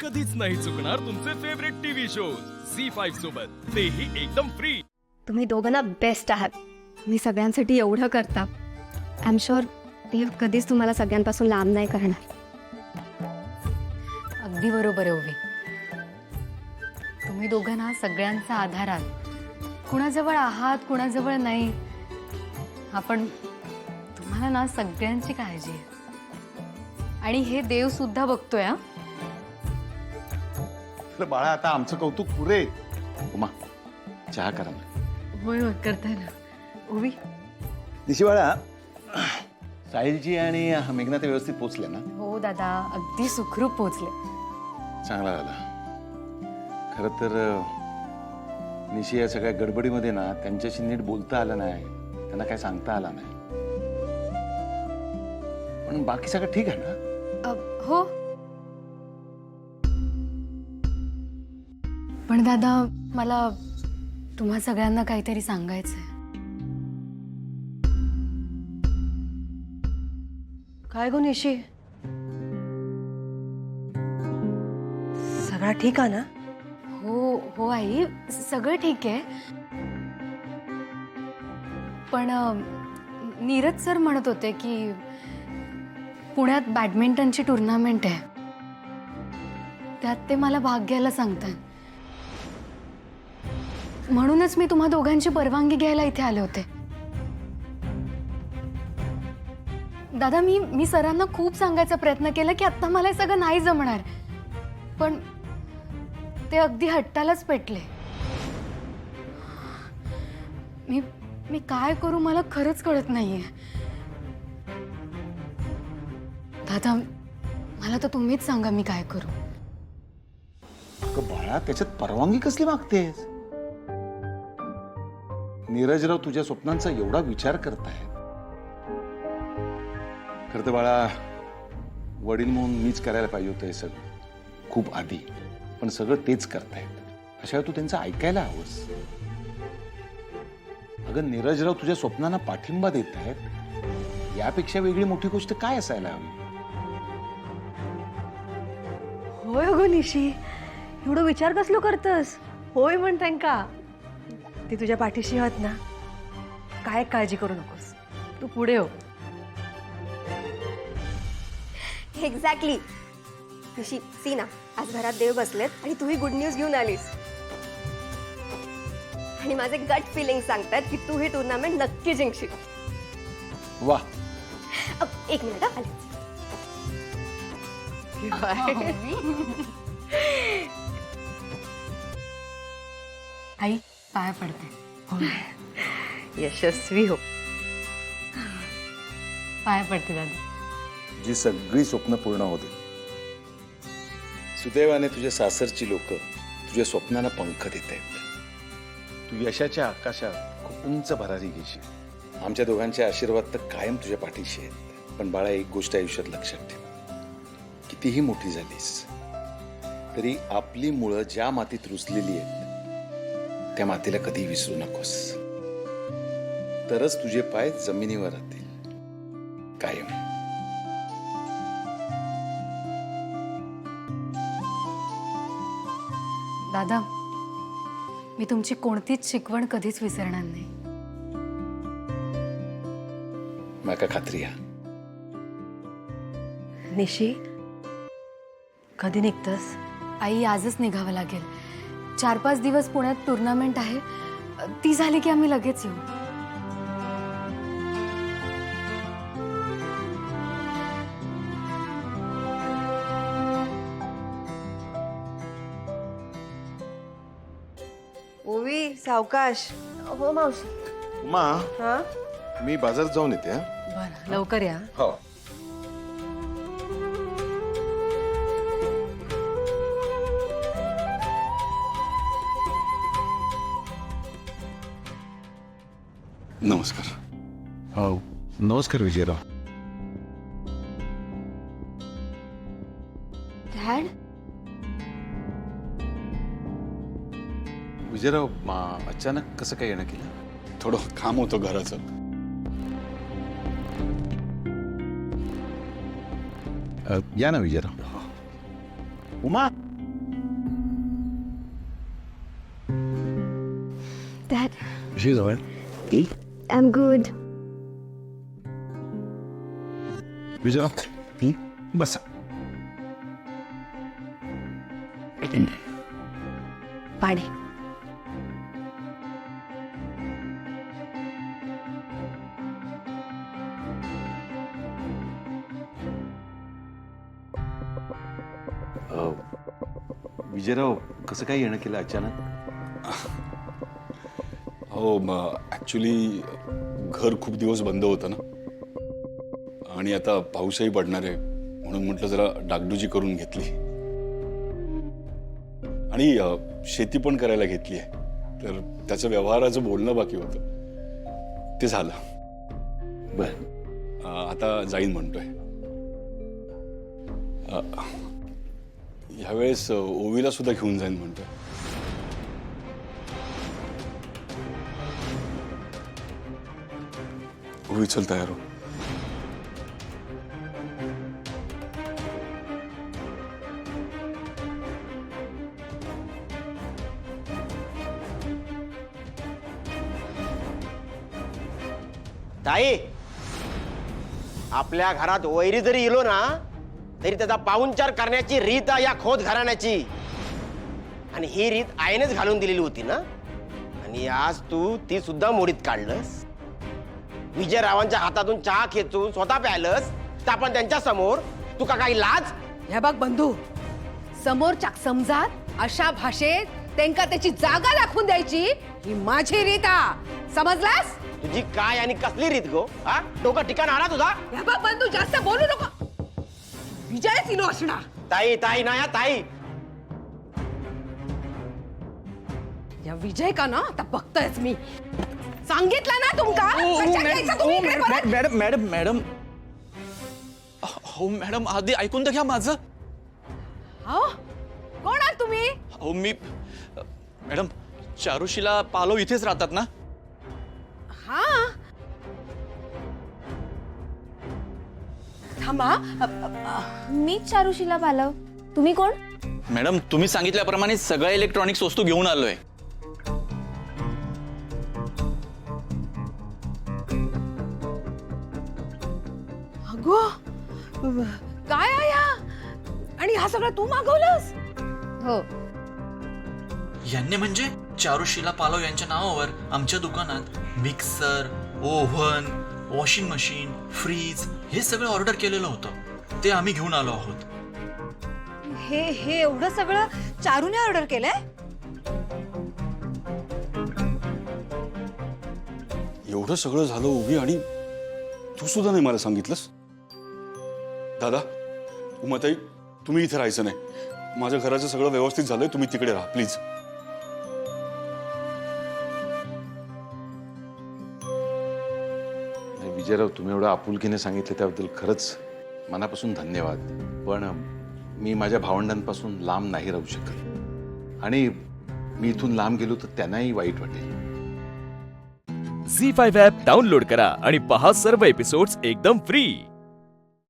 कधीच नाही चुकणार तुमचे फेवरेट टीव्ही शोज झी5 सोबत, तेही एकदम फ्री. तुम्ही दोघांना बेस्ट आहात. तुम्ही सगळ्यांसाठी एवढं करता. आय एम शुअर देव कधीच तुम्हाला सगळ्यांपासून लांब नाही करणार. अगदी बरोबर आहे ओवी. तुम्ही दोघांना सगळ्यांचा आधार आहात. कुणाजवळ आहात कुणाजवळ नाही, आपण तुम्हाला ना सगळ्यांची काळजी आहे. आणि हे देव सुद्धा बघतोय. हा बाळा, आता आमचं कौतुक पुरे. उमा, चहा करा ना. होय होय करताय ना. ओवी निशी बाळा, साहिलजी आणि मेघना ते व्यवस्थित पोचले ना? हो दादा, अगदी सुखरूप पोहोचले. चांगला झाला. खरं तर निशी या सगळ्या गडबडीमध्ये ना त्यांच्याशी नीट बोलता आलं नाही, त्यांना काय सांगता आलं नाही. पण बाकी सगळं ठीक आहे ना? हो, पण दादा मला तुम्हा सगळ्यांना काहीतरी सांगायचंय. काय गो निशी, सगळा ठीक आहे ना? हो हो आई, सगळं ठीक आहे. पण नीरज सर म्हणत होते की पुण्यात बॅडमिंटनची टुर्नामेंट आहे, त्यात ते मला भाग घ्यायला सांगतात. म्हणूनच मी तुम्हा दोघांची परवानगी घ्यायला इथे आले होते. दादा, मी सरांना खूप सांगायचा प्रयत्न केला की आता मला हे सगळं नाही जमणार, पण ते अगदी हट्टालाच पेटले. मी काय करू मला खरंच कळत नाहीये. दादा, मला तर तुम्हीच सांगा मी काय करू. अगं बाळा, त्याच्यात परवानगी कसली मागतेस? नीरजराव तुझ्या स्वप्नांचा एवढा विचार करतायत. खरं तर बाळा, वडील म्हणून मीच करायला पाहिजे होतं हे सगळं खूप आधी, पण सगळं तेच करतायत. अशा तू त्यांचं ऐकायला हवंस. अगं नीरजराव तुझ्या स्वप्नांना पाठिंबा देत आहेत, यापेक्षा वेगळी मोठी गोष्ट काय असायला हवी? होय गो निशी, एवढं विचार कसलो करतस? होय म्हण त्यांका, ती तुझ्या पाठीशी आहात ना. काय काळजी करू नकोस, तू पुढे हो. एक्झॅक्टली. निशी, सी ना, आज घरात देव बसलेत आणि तूही गुड न्यूज घेऊन आलीस. आणि माझे गट फिलिंग सांगतात की तू ही टुर्नामेंट नक्की जिंकशील. वा, एक मिनिट आले. आई, पाया पडते. यशस्वी हो. पाया पडते दादा. जी सगळी स्वप्न पूर्ण होते. सुदैवाने तुझ्या सासरची लोक तुझ्या स्वप्नांना पंख देत आहेत. तू यशाच्या आकाशात खूप उंच भरारी घेशील. आमच्या दोघांचे आशीर्वाद तर कायम तुझ्या पाठीशी आहेत. पण बाळा, एक गोष्ट आयुष्यात लक्षात ठेव, कितीही मोठी झालीस तरी आपली मुळं ज्या मातीत रुजलेली आहेत त्या मातीला कधी विसरू नकोस. तरच तुझे पाय जमिनीवर राहतील कायम. दादा, मी तुमची कोणतीच शिकवण कधीच विसरणार नाही. माका खात्री आहे. निशी, कधी निघतस? आई, आजच निघावं लागेल. 4-5 दिवस पुण्यात टुर्नामेंट आहे, ती झाली की आम्ही लगेच येऊ. ओवी, सावकाश. हो मावशी. उमा, हा, मी बाजारात जाऊन येते. हा, बरं, लवकर या. हो. नमस्कार. हो, नमस्कार विजयराव. डॅड, विजयराव, अचानक कसं काय येणं केलं? थोडं काम होतं घराचं. या ना विजयराव. उमा, कशी जाऊया आय एम गुड. विजयराव बसा. पाणी. विजयराव कसं काय येणं केलं अचानक? हो ॲक्च्युली घर खूप दिवस बंद होतं ना, आणि आता पाऊसही पडणार आहे म्हणून म्हटलं जरा डागडुजी करून घेतली, आणि शेती पण करायला घेतली आहे, तर त्याचं व्यवहाराचं बोलणं बाकी होतं, ते झालं. बर. आता जाईन म्हणतोय. ह्यावेळेस ओवीला सुद्धा घेऊन जाईन म्हणतोय. ओवी चल तयार हो. ताई, आपल्या घरात वैरी जरी इलो ना तरी त्याचा पाहुणचार करण्याची रीत आहे या खोत घराण्याची, आणि ही रीत आईनेच घालून दिलेली होती ना, आणि आज तू ती सुद्धा मोडीत काढलंस. विजयरावांच्या हातातून चहा खेचून स्वतः प्यायलंस, तर आपण त्यांच्या समोर तुका काही लाज? हे बघ बंधू, समोरच्या समजात अशा भाषेत त्यांका त्याची जागा दाखवून द्यायची ही माझी रीत आ. समजलास? तुझी काय आणि कसली रीत गो? हा, डोकं ठिकाण आला तुझा? हे बघ बंधू, जास्त बोलू नको. विजयच इलो असणार. ताई ताई ना या ताई, या विजय का ना आता बघतोयच मी. सांगितलं ना तुमका कशा घ्यायचं तुम्ही इकडे परत? मॅडम मॅडम मॅडम हो मॅडम, आधी ऐकून तर घ्या माझं. हो? कोण आहात तुम्ही? हो मी मॅडम, चारुशीला पालव इथेच राहतात ना? हा, थांबा. मी चारुशीला पालव. तुम्ही कोण? मॅडम, तुम्ही सांगितल्याप्रमाणे सगळ्या इलेक्ट्रॉनिक्स वस्तू घेऊन आलोय. अगो, काय आहे हा? आणि हा सगळं तू मागवलंस? हो. यांनी म्हणजे चारुशीला पालव यांच्या नावावर आमच्या दुकानात mixer, oven, washing machine, fridge हे सगळं ऑर्डर केलेलं होतं, ते आम्ही घेऊन आलो आहोत. हे एवढं सगळं चारूने ऑर्डर केलंय? एवढं सगळं झालं ओवी, आणि तू सुद्धा नाही मला सांगितलंस. दादा, उमाताई, तुम्ही इथे राहायचं नाही. माझ्या घराचं सगळं व्यवस्थित झालंय, तुम्ही तिकडे राहा प्लीज. विजयराव, तुम्ही एवढं आपुलकीने सांगितलं त्याबद्दल खरंच मनापासून धन्यवाद. पण मी माझ्या भावंडांपासून लांब नाही राहू शकत, आणि मी इथून लांब गेलो तर त्यांनाही वाईट वाटेल. झी5 ॲप डाउनलोड करा आणि पहा सर्व एपिसोड्स एकदम फ्री.